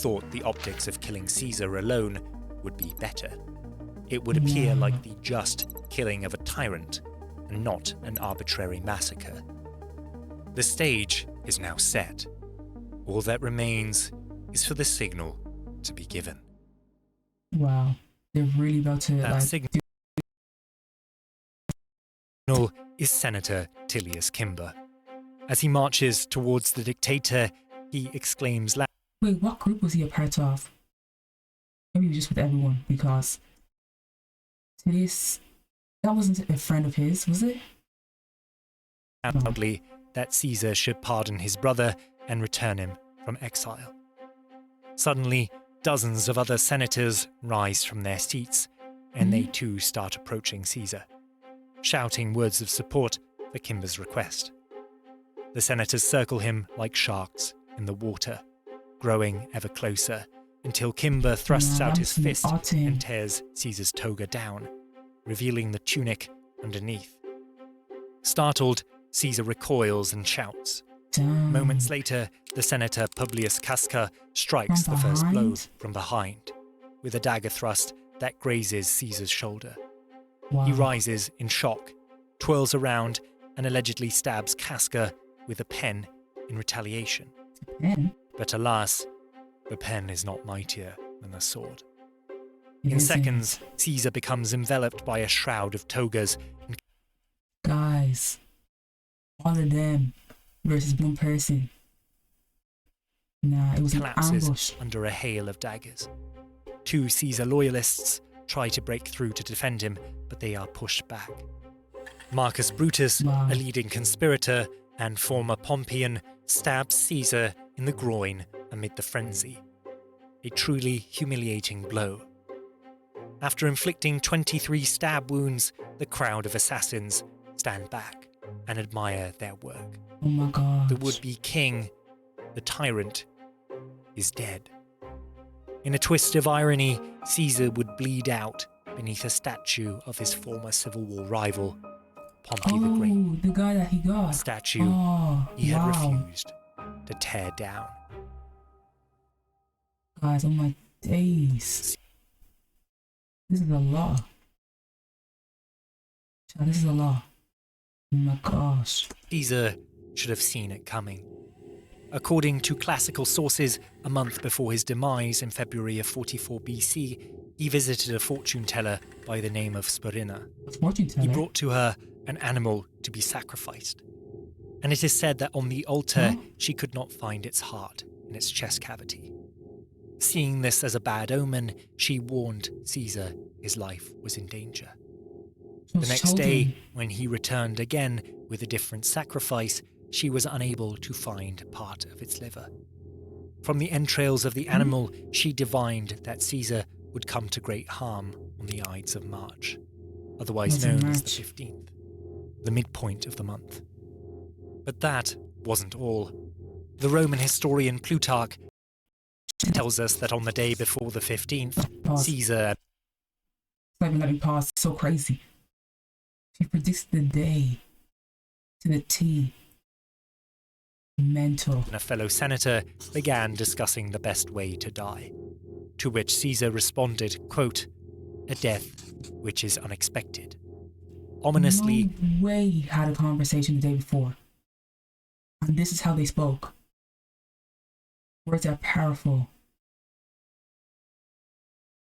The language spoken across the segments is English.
thought the optics of killing Caesar alone would be better. It would appear like the just killing of a tyrant and not an arbitrary massacre. The stage is now set. All that remains is for the signal to be given. Wow, they're really about to That signal is Senator Tillius Kimber. As he marches towards the dictator, he exclaims loudly. Wait, what group was he a part of? Maybe he was just with everyone, because Tillius, that wasn't a friend of his, was it? Loudly that Caesar should pardon his brother and return him from exile. Suddenly, dozens of other senators rise from their seats, and they too start approaching Caesar, shouting words of support for Kimber's request. The senators circle him like sharks in the water, growing ever closer, until Kimber thrusts out his fist and tears Caesar's toga down, revealing the tunic underneath. Startled, Caesar recoils and shouts. Damn. Moments later, the senator Publius Casca strikes the first blow from behind, with a dagger thrust that grazes Caesar's shoulder. Wow. He rises in shock, twirls around, and allegedly stabs Casca with a pen in retaliation. Pen? But alas, the pen is not mightier than the sword. In seconds, Caesar becomes enveloped by a shroud of togas and guys, all of them versus one person. Nah, it was collapses an ambush under a hail of daggers. Two Caesar loyalists try to break through to defend him, but they are pushed back. Marcus Brutus, Wow. a leading conspirator and former Pompeian, stabs Caesar in the groin amid the frenzy. A truly humiliating blow. After inflicting 23 stab wounds, the crowd of assassins stand back and admire their work. Oh my god. The would-be king, the tyrant, is dead. In a twist of irony, Caesar would bleed out beneath a statue of his former Civil War rival, Pompey the Great. The guy that he got. A statue he had refused to tear down. Guys, oh my days. This is a lot. Child, this is a lot. Oh my gosh. Caesar should have seen it coming. According to classical sources, a month before his demise in February of 44 BC, he visited a fortune teller by the name of Spurina. A fortune teller? He brought to her an animal to be sacrificed. And it is said that on the altar, she could not find its heart in its chest cavity. Seeing this as a bad omen, she warned Caesar his life was in danger. The next day, when he returned again with a different sacrifice, she was unable to find part of its liver. From the entrails of the animal, she divined that Caesar would come to great harm on the Ides of March, otherwise known as the 15th, the midpoint of the month. But that wasn't all. The Roman historian Plutarch tells us that on the day before the 15th, Caesar... It's not even letting me pause, it's so crazy. She predicts the day to the T. Mental. And a fellow senator began discussing the best way to die. To which Caesar responded, quote, "A death which is unexpected." Ominously... No way he had a conversation the day before. And this is how they spoke. Words are powerful.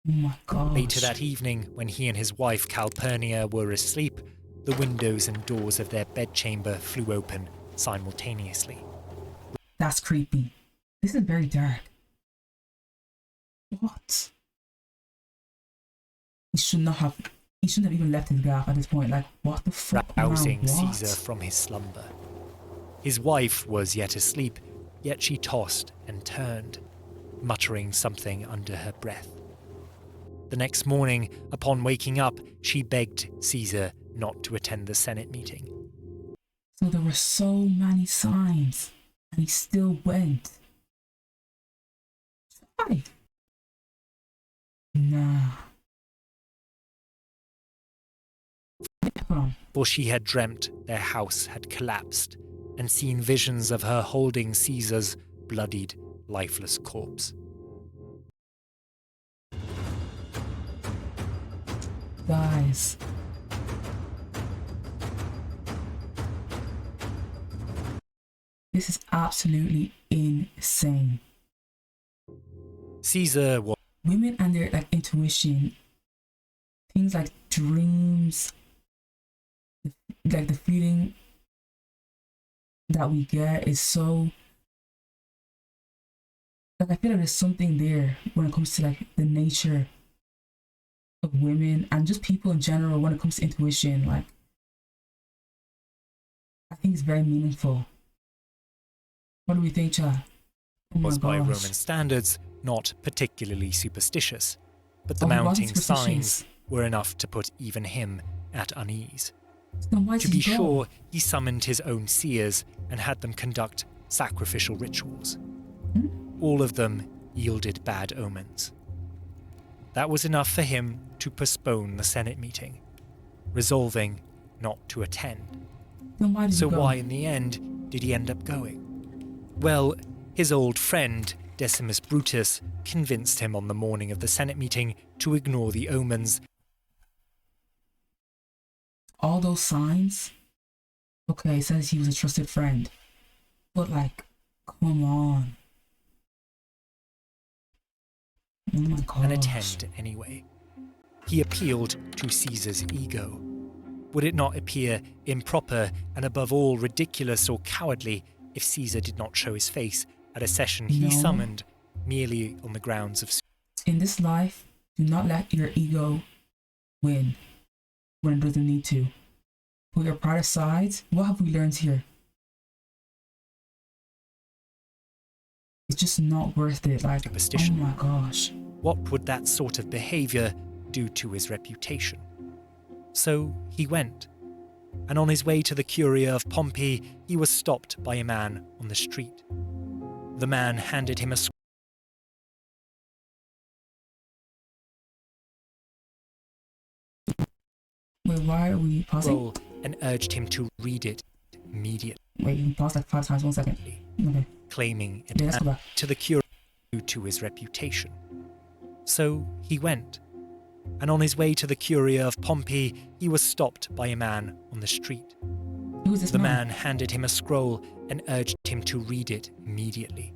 Oh my gosh. Later that evening, when he and his wife Calpurnia were asleep, the windows and doors of their bedchamber flew open simultaneously. That's creepy. This is very dark. What? He shouldn't have even left his gaff at this point. Like, what the fuck? Rousing Caesar from his slumber. His wife was yet asleep, yet she tossed and turned, muttering something under her breath. The next morning, upon waking up, she begged Caesar not to attend the Senate meeting. So there were so many signs, and he still went. Why? Nah. For she had dreamt their house had collapsed and seen visions of her holding Caesar's bloodied, lifeless corpse. Guys. This is absolutely insane. Caesar was Women and their like intuition, things like dreams, like the feeling that we get is so like I feel like there's something there when it comes to like the nature of women and just people in general when it comes to intuition. Like I think it's very meaningful. What do we think, Chad? Oh my by gosh. Roman standards not particularly superstitious, but the Oh, he wasn't mounting superstitious. signs were enough to put even him at unease. Then why To did be he go? sure, he summoned his own seers and had them conduct sacrificial rituals. All of them yielded bad omens. That was enough for him to postpone the Senate meeting, resolving not to attend. Then why did So he go? why, in the end, did he end up going? Well, his old friend, Decimus Brutus, convinced him on the morning of the Senate meeting to ignore the omens. All those signs? Okay, it says he was a trusted friend. But like, come on. Oh my gosh. And attend anyway. He appealed to Caesar's ego. Would it not appear improper and above all ridiculous or cowardly if Caesar did not show his face at a session he No. summoned merely on the grounds of In this life, do not let your ego win when it doesn't need to. Put your pride aside. What have we learned here? It's just not worth it. Like, superstition? oh my gosh. What would that sort of behaviour do to his reputation? So he went, and on his way to the Curia of Pompey, he was stopped by a man on the street. The man handed him a Wait, why are we pausing? scroll and urged him to read it immediately, Wait, you paused like 5 times, 1 second. Okay. claiming it Yeah, let's go added back. to the Curia due to his reputation. So he went, and on his way to the Curia of Pompey, he was stopped by a man on the street. Who is this The man? man handed him a scroll and urged him to read it immediately,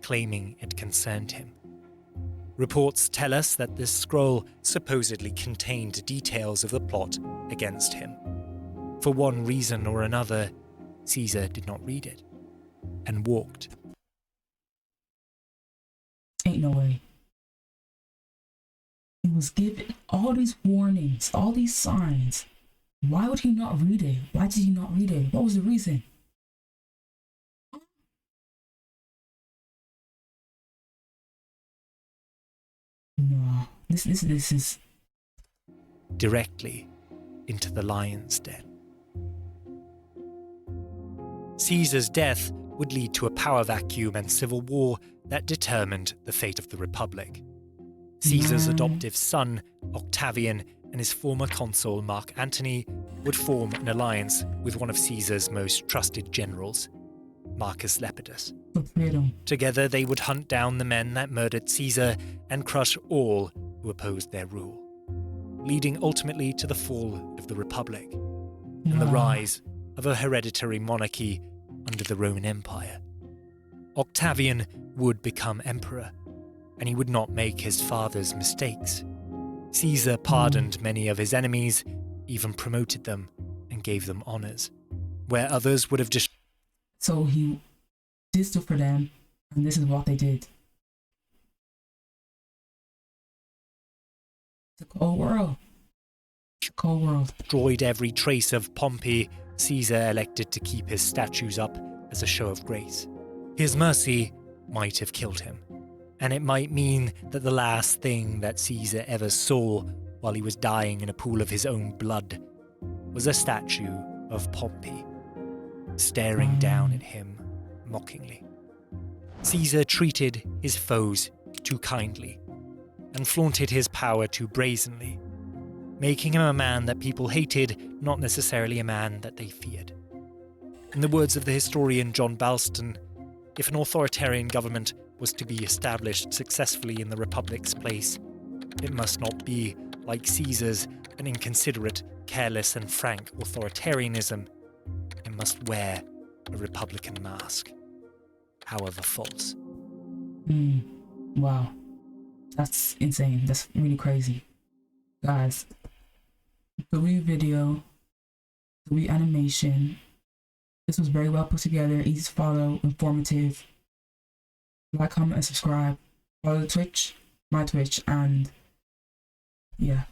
claiming it concerned him. Reports tell us that this scroll supposedly contained details of the plot against him. For one reason or another, Caesar did not read it and walked. Ain't no way. He was given all these warnings, all these signs. Why would he not read it? Why did he not read it? What was the reason? No, this is Directly into the lion's den. Caesar's death would lead to a power vacuum and civil war that determined the fate of the Republic. Caesar's Man. adoptive son, Octavian, and his former consul, Mark Antony, would form an alliance with one of Caesar's most trusted generals, Marcus Lepidus. betrayed him. Together they would hunt down the men that murdered Caesar and crush all who opposed their rule, leading ultimately to the fall of the Republic and the Wow. rise of a hereditary monarchy under the Roman Empire. Octavian would become emperor, and he would not make his father's mistakes. Caesar pardoned many of his enemies, even promoted them and gave them honours, where others would have just So he did stuff for them, and this is what they did. It's a cold world. It's a cold world. destroyed every trace of Pompey. Caesar elected to keep his statues up as a show of grace. His mercy might have killed him, and it might mean that the last thing that Caesar ever saw while he was dying in a pool of his own blood was a statue of Pompey, staring down at him mockingly. Caesar treated his foes too kindly and flaunted his power too brazenly, making him a man that people hated, not necessarily a man that they feared. In the words of the historian John Balston, if an authoritarian government was to be established successfully in the Republic's place, it must not be like Caesar's, an inconsiderate, careless, and frank authoritarianism, it must wear a Republican mask, however false. Wow. That's insane. That's really crazy. Guys, the video, the animation, this was very well put together, easy to follow, informative. Like, comment, and subscribe. Follow the Twitch, my Twitch, and yeah.